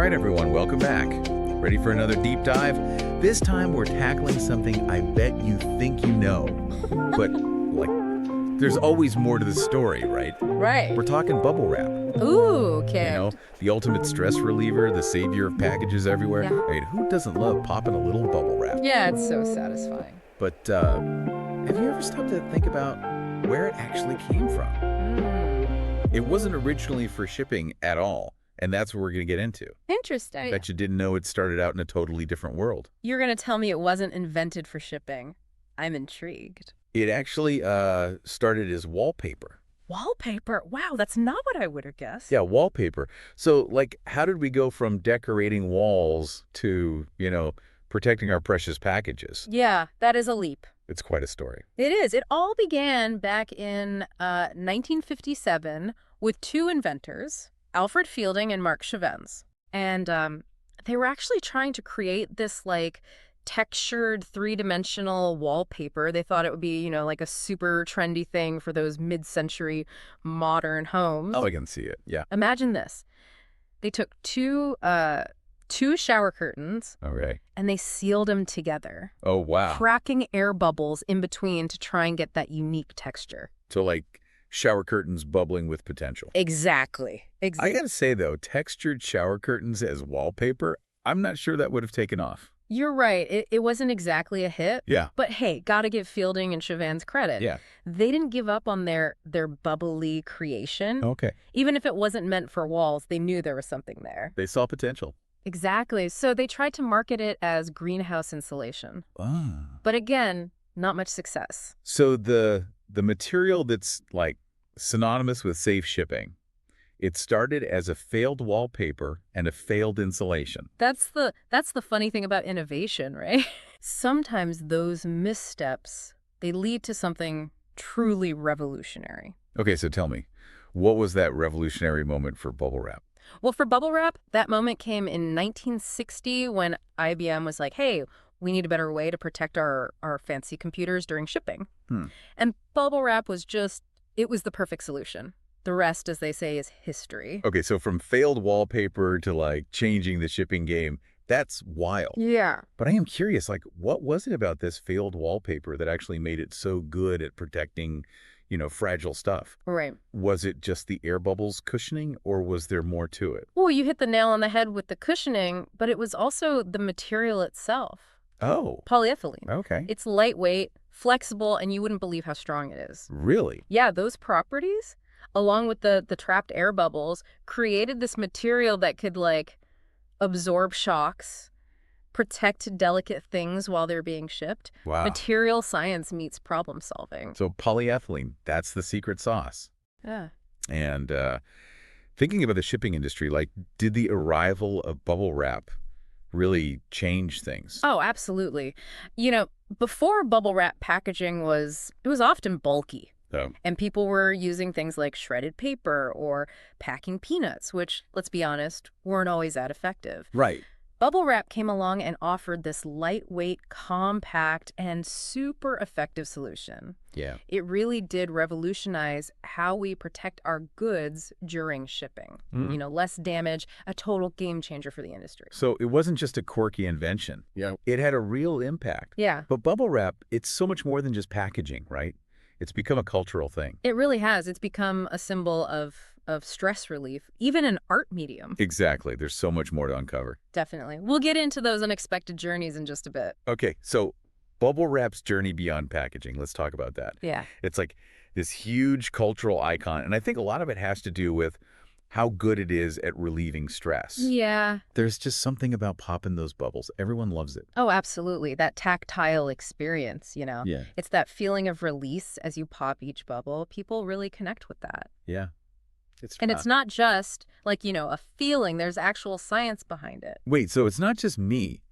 right, everyone, welcome back. Ready for another deep dive? This time we're tackling something I bet you think you know. But, there's always more to the story, right? Right. We're talking bubble wrap. Ooh, okay. You know, the ultimate stress reliever, the savior of packages everywhere. Yeah. I mean, who doesn't love popping a little bubble wrap? Yeah, it's so satisfying. But have you ever stopped to think about where it actually came from? It wasn't originally for shipping at all, and that's what we're going to get into. Interesting. Bet you didn't know it started out in a totally different world. You're going to tell me it wasn't invented for shipping. I'm intrigued. It actually started as wallpaper. Wallpaper? Wow, that's not what I would have guessed. Yeah, wallpaper. So, how did we go from decorating walls to, protecting our precious packages? Yeah, that is a leap. It's quite a story. It is. It all began back in 1957 with two inventors, Alfred Fielding and Marc Chevins. And they were actually trying to create this, textured three-dimensional wallpaper. They thought it would be, a super trendy thing for those mid-century modern homes. Oh, I can see it. Yeah. Imagine this. They took two shower curtains. Okay. And they sealed them together. Oh, wow. Cracking air bubbles in between to try and get that unique texture. So, shower curtains bubbling with potential. Exactly. I gotta say, though, textured shower curtains as wallpaper, I'm not sure that would have taken off. You're right. It wasn't exactly a hit. Yeah. But hey, gotta give Fielding and Chevins credit. Yeah. They didn't give up on their bubbly creation. Okay. Even if it wasn't meant for walls, they knew there was something there. They saw potential. Exactly. So they tried to market it as greenhouse insulation. Ah. But again, not much success. So the material that's, synonymous with safe shipping, it started as a failed wallpaper and a failed insulation. That's the funny thing about innovation, right? Sometimes those missteps, they lead to something truly revolutionary. Okay, so tell me, what was that revolutionary moment for bubble wrap? Well, for bubble wrap, that moment came in 1960 when IBM was like, hey, we need a better way to protect our fancy computers during shipping. And bubble wrap was it was the perfect solution. The rest, as they say, is history. Okay, so from failed wallpaper to, changing the shipping game, that's wild. Yeah. But I am curious, what was it about this failed wallpaper that actually made it so good at protecting, fragile stuff? Right. Was it just the air bubbles cushioning, or was there more to it? Well, you hit the nail on the head with the cushioning, but it was also the material itself. Oh. Polyethylene. Okay. It's lightweight, flexible, and you wouldn't believe how strong it is. Really? Yeah, those properties, along with the trapped air bubbles, created this material that could, absorb shocks, protect delicate things while they're being shipped. Wow. Material science meets problem solving. So polyethylene, that's the secret sauce. Yeah. And thinking about the shipping industry, did the arrival of bubble wrap really change things? Oh, absolutely. Before bubble wrap packaging was often bulky. Oh. And people were using things like shredded paper or packing peanuts, which, let's be honest, weren't always that effective. Right. Bubble wrap came along and offered this lightweight, compact, and super effective solution. Yeah. It really did revolutionize how we protect our goods during shipping. Less damage, a total game changer for the industry. So it wasn't just a quirky invention. Yeah. It had a real impact. Yeah. But bubble wrap, it's so much more than just packaging, right? It's become a cultural thing. It really has. It's become a symbol of stress relief, even an art medium. Exactly. There's so much more to uncover. Definitely. We'll get into those unexpected journeys in just a bit. Okay, so bubble wrap's journey beyond packaging. Let's talk about that. Yeah. It's this huge cultural icon, and I think a lot of it has to do with how good it is at relieving stress. Yeah. There's just something about popping those bubbles. Everyone loves it. Oh, absolutely. That tactile experience, Yeah. It's that feeling of release as you pop each bubble. People really connect with that. Yeah. And it's not just a feeling. There's actual science behind it. Wait, so it's not just me.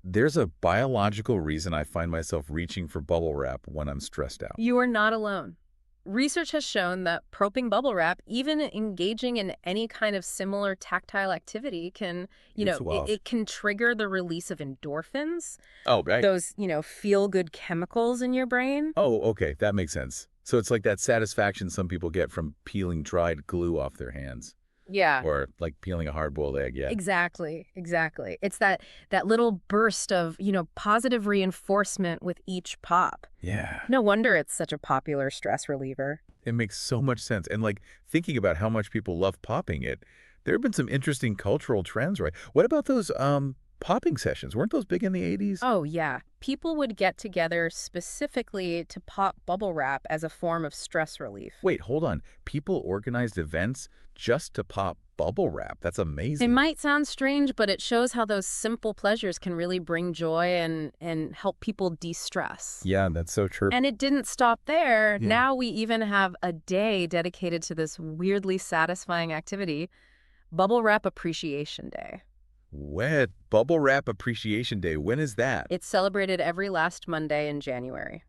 There's a biological reason I find myself reaching for bubble wrap when I'm stressed out. You are not alone. Research has shown that propping bubble wrap, even engaging in any kind of similar tactile activity can, it can trigger the release of endorphins. Oh, right. Those, feel-good chemicals in your brain. Oh, okay. That makes sense. So it's like that satisfaction some people get from peeling dried glue off their hands. Yeah. Or like peeling a hard-boiled egg, yeah. Exactly, exactly. It's that little burst of, positive reinforcement with each pop. Yeah. No wonder it's such a popular stress reliever. It makes so much sense. And like thinking about how much people love popping it, there have been some interesting cultural trends, right? What about those popping sessions? Weren't those big in the 80s? Oh, yeah. People would get together specifically to pop bubble wrap as a form of stress relief. Wait, hold on. People organized events just to pop bubble wrap. That's It amazing. might sound strange, but it shows how those simple pleasures can really bring joy and help people de-stress. Yeah, that's so true. And it didn't stop there. Yeah. Now we even have a day dedicated to this weirdly satisfying activity, Bubble Wrap Appreciation Day. What? Bubble Wrap Appreciation Day. When is that? It's celebrated every last Monday in January.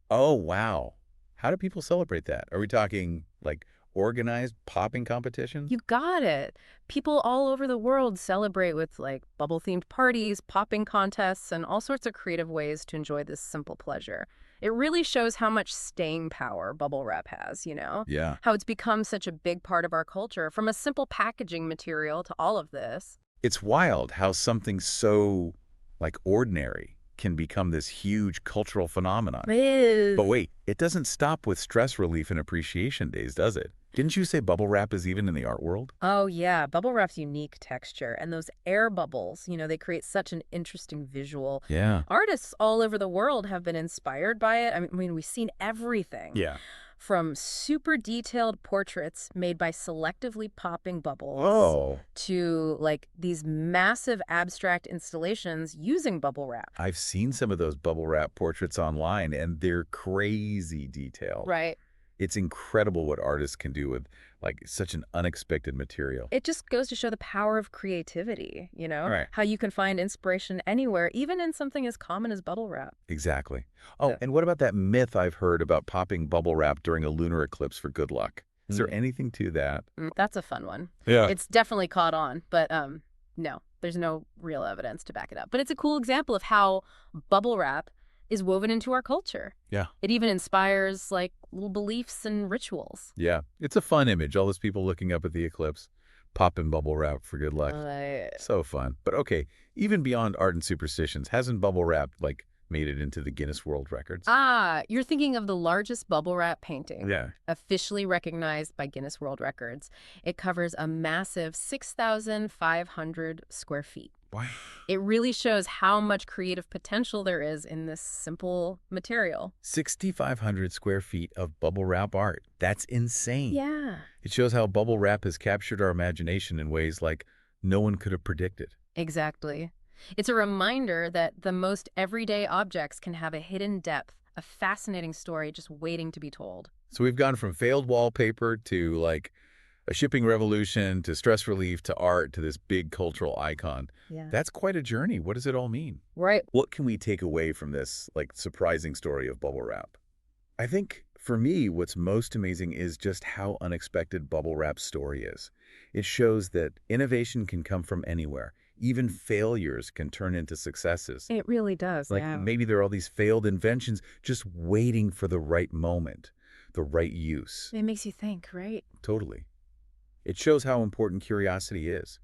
Oh, wow. How do people celebrate that? Are we talking like organized popping competitions? You got it. People all over the world celebrate with like bubble-themed parties, popping contests, and all sorts of creative ways to enjoy this simple pleasure. It really shows how much staying power bubble wrap has, Yeah. How it's become such a big part of our culture, from a simple packaging material to all of this. It's wild how something so like ordinary can become this huge cultural phenomenon. It is. But wait, it doesn't stop with stress relief and appreciation days, does it? Didn't you say bubble wrap is even in the art world? Oh, yeah. Bubble wrap's unique texture and those air bubbles, they create such an interesting visual. Yeah. Artists all over the world have been inspired by it. I mean, we've seen everything. Yeah. From super detailed portraits made by selectively popping bubbles Oh. to like these massive abstract installations using bubble wrap. I've seen some of those bubble wrap portraits online, and they're crazy detailed. Right. It's incredible what artists can do with like such an unexpected material. It just goes to show the power of creativity, Right. How you can find inspiration anywhere, even in something as common as bubble wrap. Exactly. Oh, Yeah. and what about that myth I've heard about popping bubble wrap during a lunar eclipse for good luck? Is there anything to that? That's a fun one. Yeah. It's definitely caught on, but no, there's no real evidence to back it up. But it's a cool example of how bubble wrap is woven into our culture. Yeah. It even inspires like little beliefs and rituals. Yeah. It's a fun image. All those people looking up at the eclipse, popping bubble wrap for good luck. So fun. But okay, even beyond art and superstitions, hasn't bubble wrap like made it into the Guinness World Records? Ah, you're thinking of the largest bubble wrap painting. Yeah. Officially recognized by Guinness World Records. It covers a massive 6,500 square feet. Wow. It really shows how much creative potential there is in this simple material. 6,500 square feet of bubble wrap art. That's insane. Yeah. It shows how bubble wrap has captured our imagination in ways like no one could have predicted. Exactly. It's a reminder that the most everyday objects can have a hidden depth, a fascinating story just waiting to be told. So we've gone from failed wallpaper to like a shipping revolution to stress relief to art to this big cultural icon. Yeah. That's quite a journey. What does it all mean? Right. What can we take away from this like surprising story of bubble wrap? I think for me, what's most amazing is just how unexpected bubble wrap's story is. It shows that innovation can come from anywhere. Even failures can turn into successes. It really does. Like maybe there are all these failed inventions just waiting for the right moment, the right use. It makes you think, right? Totally. It shows how important curiosity is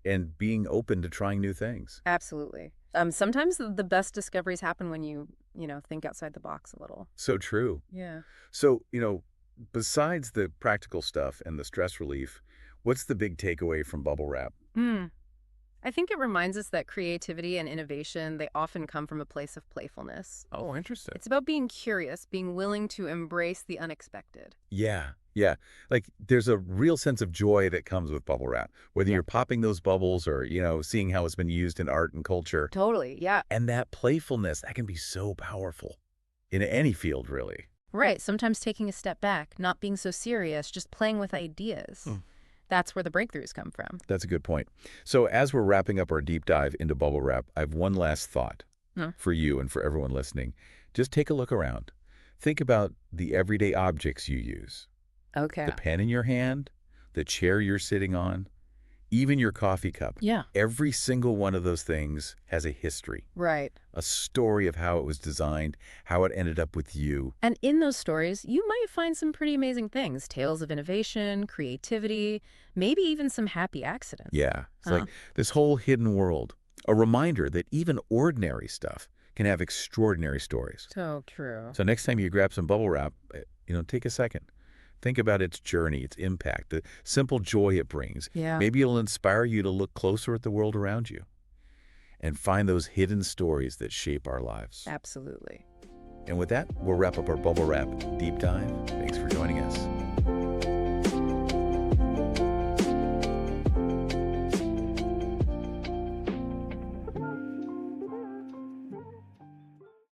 and being open to trying new things. Absolutely. Sometimes the best discoveries happen when you think outside the box a little. So true. Yeah. So, besides the practical stuff and the stress relief, what's the big takeaway from bubble wrap? I think it reminds us that creativity and innovation, they often come from a place of playfulness. Oh, interesting. It's about being curious, being willing to embrace the unexpected. Yeah. Like there's a real sense of joy that comes with bubble wrap, whether you're popping those bubbles or, seeing how it's been used in art and culture. Totally, yeah. And that playfulness, that can be so powerful in any field, really. Right, sometimes taking a step back, not being so serious, just playing with ideas. That's where the breakthroughs come from. That's a good point. So as we're wrapping up our deep dive into bubble wrap, I have one last thought for you and for everyone listening. Just take a look around. Think about the everyday objects you use. Okay. The pen in your hand, the chair you're sitting on, even your coffee cup. Yeah. Every single one of those things has a history, Right. a story of how it was designed, how it ended up with you. And in those stories, you might find some pretty amazing things. Tales of innovation, creativity, maybe even some happy accidents. Yeah, it's Huh. like this whole hidden world, a reminder that even ordinary stuff can have extraordinary stories. So true. So next time you grab some bubble wrap, take a second. Think about its journey, its impact, the simple joy it brings. Yeah. Maybe it'll inspire you to look closer at the world around you and find those hidden stories that shape our lives. Absolutely. And with that, we'll wrap up our bubble wrap deep dive. Thanks for joining us.